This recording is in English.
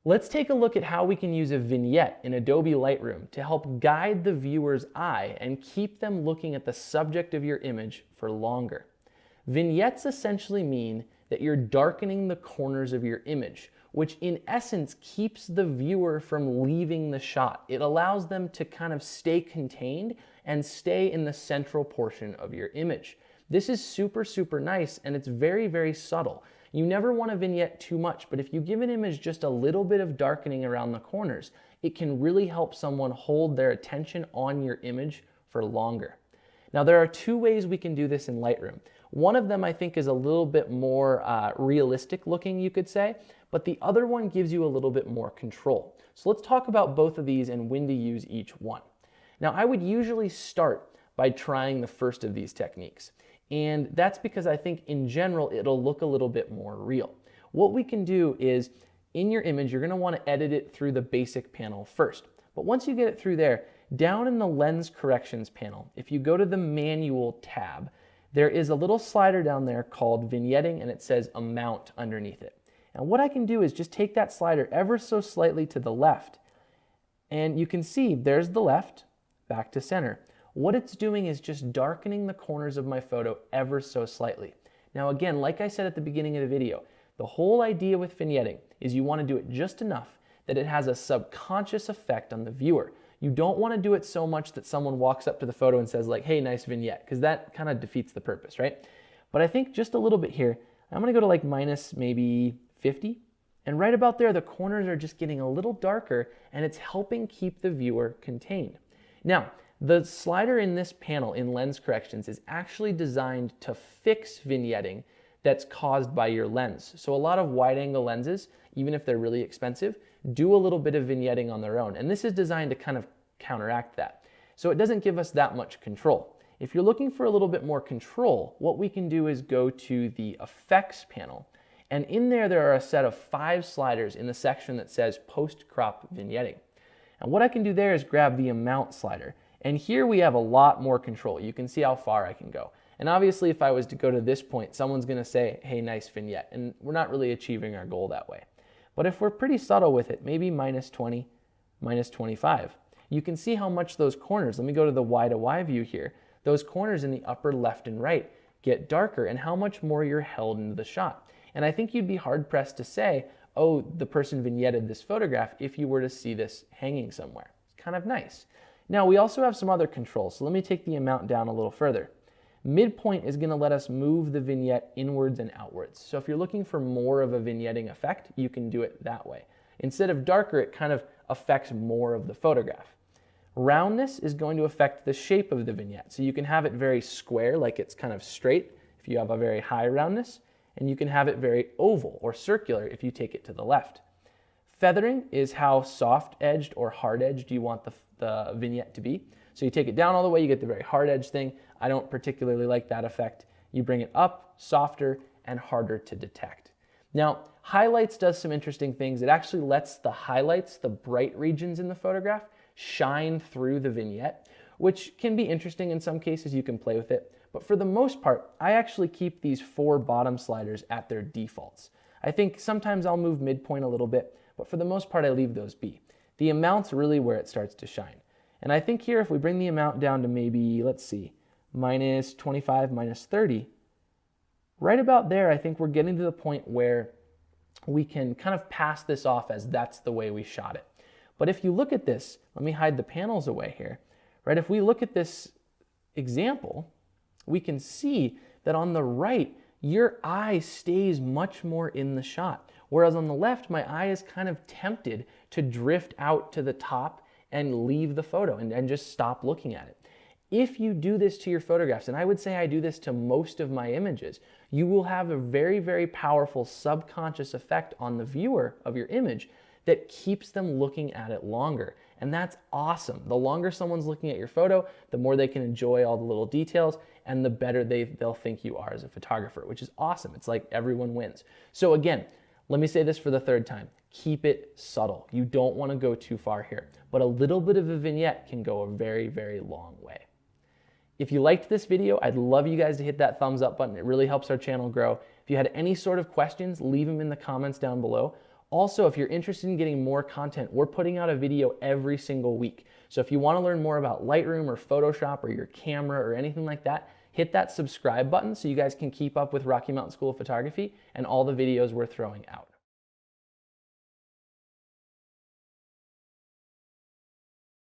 Let's take a look at how we can use a vignette in Adobe Lightroom to help guide the viewer's eye and keep them looking at the subject of your image for longer. Vignettes essentially mean that you're darkening the corners of your image, which in essence keeps the viewer from leaving the shot. It allows them to kind of stay contained and stay in the central portion of your image. This is super, super nice, and it's very, very subtle. You never want a vignette too much, but if you give an image just a little bit of darkening around the corners, it can really help someone hold their attention on your image for longer. Now, there are two ways we can do this in Lightroom. One of them I think is a little bit more realistic looking, you could say, but the other one gives you a little bit more control. So let's talk about both of these and when to use each one. Now, I would usually start by trying the first of these techniques. And that's because I think in general, it'll look a little bit more real. What we can do is in your image, you're gonna wanna edit it through the basic panel first. But once you get it through there, down in the lens corrections panel, if you go to the manual tab, there is a little slider down there called vignetting, and it says amount underneath it. And what I can do is just take that slider ever so slightly to the left, and you can see there's the left, back to center. What it's doing is just darkening the corners of my photo ever so slightly. Now again, like I said at the beginning of the video, the whole idea with vignetting is you want to do it just enough that it has a subconscious effect on the viewer. You don't want to do it so much that someone walks up to the photo and says like, hey, nice vignette, because that kind of defeats the purpose, right? But I think just a little bit here, I'm going to go to like minus maybe 50. And right about there, the corners are just getting a little darker, and it's helping keep the viewer contained. Now, the slider in this panel in lens corrections is actually designed to fix vignetting that's caused by your lens. So a lot of wide angle lenses, even if they're really expensive, do a little bit of vignetting on their own. And this is designed to kind of counteract that. So it doesn't give us that much control. If you're looking for a little bit more control, what we can do is go to the effects panel. And in there are a set of 5 sliders in the section that says post-crop vignetting. And what I can do there is grab the amount slider. And here we have a lot more control. You can see how far I can go. And obviously if I was to go to this point, someone's gonna say, hey, nice vignette. And we're not really achieving our goal that way. But if we're pretty subtle with it, maybe minus 20, minus 25, you can see how much those corners, let me go to the Y to Y view here, those corners in the upper left and right get darker and how much more you're held into the shot. And I think you'd be hard pressed to say, oh, the person vignetted this photograph if you were to see this hanging somewhere. It's kind of nice. Now, we also have some other controls, so let me take the amount down a little further. Midpoint is going to let us move the vignette inwards and outwards. So if you're looking for more of a vignetting effect, you can do it that way. Instead of darker, it kind of affects more of the photograph. Roundness is going to affect the shape of the vignette. So you can have it very square, like it's kind of straight, if you have a very high roundness, and you can have it very oval or circular if you take it to the left. Feathering is how soft-edged or hard-edged you want the vignette to be. So you take it down all the way, you get the very hard-edged thing. I don't particularly like that effect. You bring it up, softer, and harder to detect. Now, highlights does some interesting things. It actually lets the highlights, the bright regions in the photograph, shine through the vignette, which can be interesting in some cases. You can play with it. But for the most part, I actually keep these 4 bottom sliders at their defaults. I think sometimes I'll move midpoint a little bit, but for the most part, I leave those be. The amount's really where it starts to shine. And I think here, if we bring the amount down to maybe, let's see, minus 25, minus 30, right about there, I think we're getting to the point where we can kind of pass this off as that's the way we shot it. But if you look at this, let me hide the panels away here, right? If we look at this example, we can see that on the right, your eye stays much more in the shot. Whereas on the left, my eye is kind of tempted to drift out to the top and leave the photo and just stop looking at it. If you do this to your photographs, and I would say I do this to most of my images, you will have a very, very powerful subconscious effect on the viewer of your image that keeps them looking at it longer. And that's awesome. The longer someone's looking at your photo, the more they can enjoy all the little details and the better they'll think you are as a photographer, which is awesome. It's like everyone wins. So again, let me say this for the 3rd time. Keep it subtle. You don't want to go too far here, but a little bit of a vignette can go a very, very long way. If you liked this video, I'd love you guys to hit that thumbs up button. It really helps our channel grow. If you had any sort of questions, leave them in the comments down below. Also, if you're interested in getting more content, we're putting out a video every single week. So if you want to learn more about Lightroom or Photoshop or your camera or anything like that, hit that subscribe button so you guys can keep up with Rocky Mountain School of Photography and all the videos we're throwing out.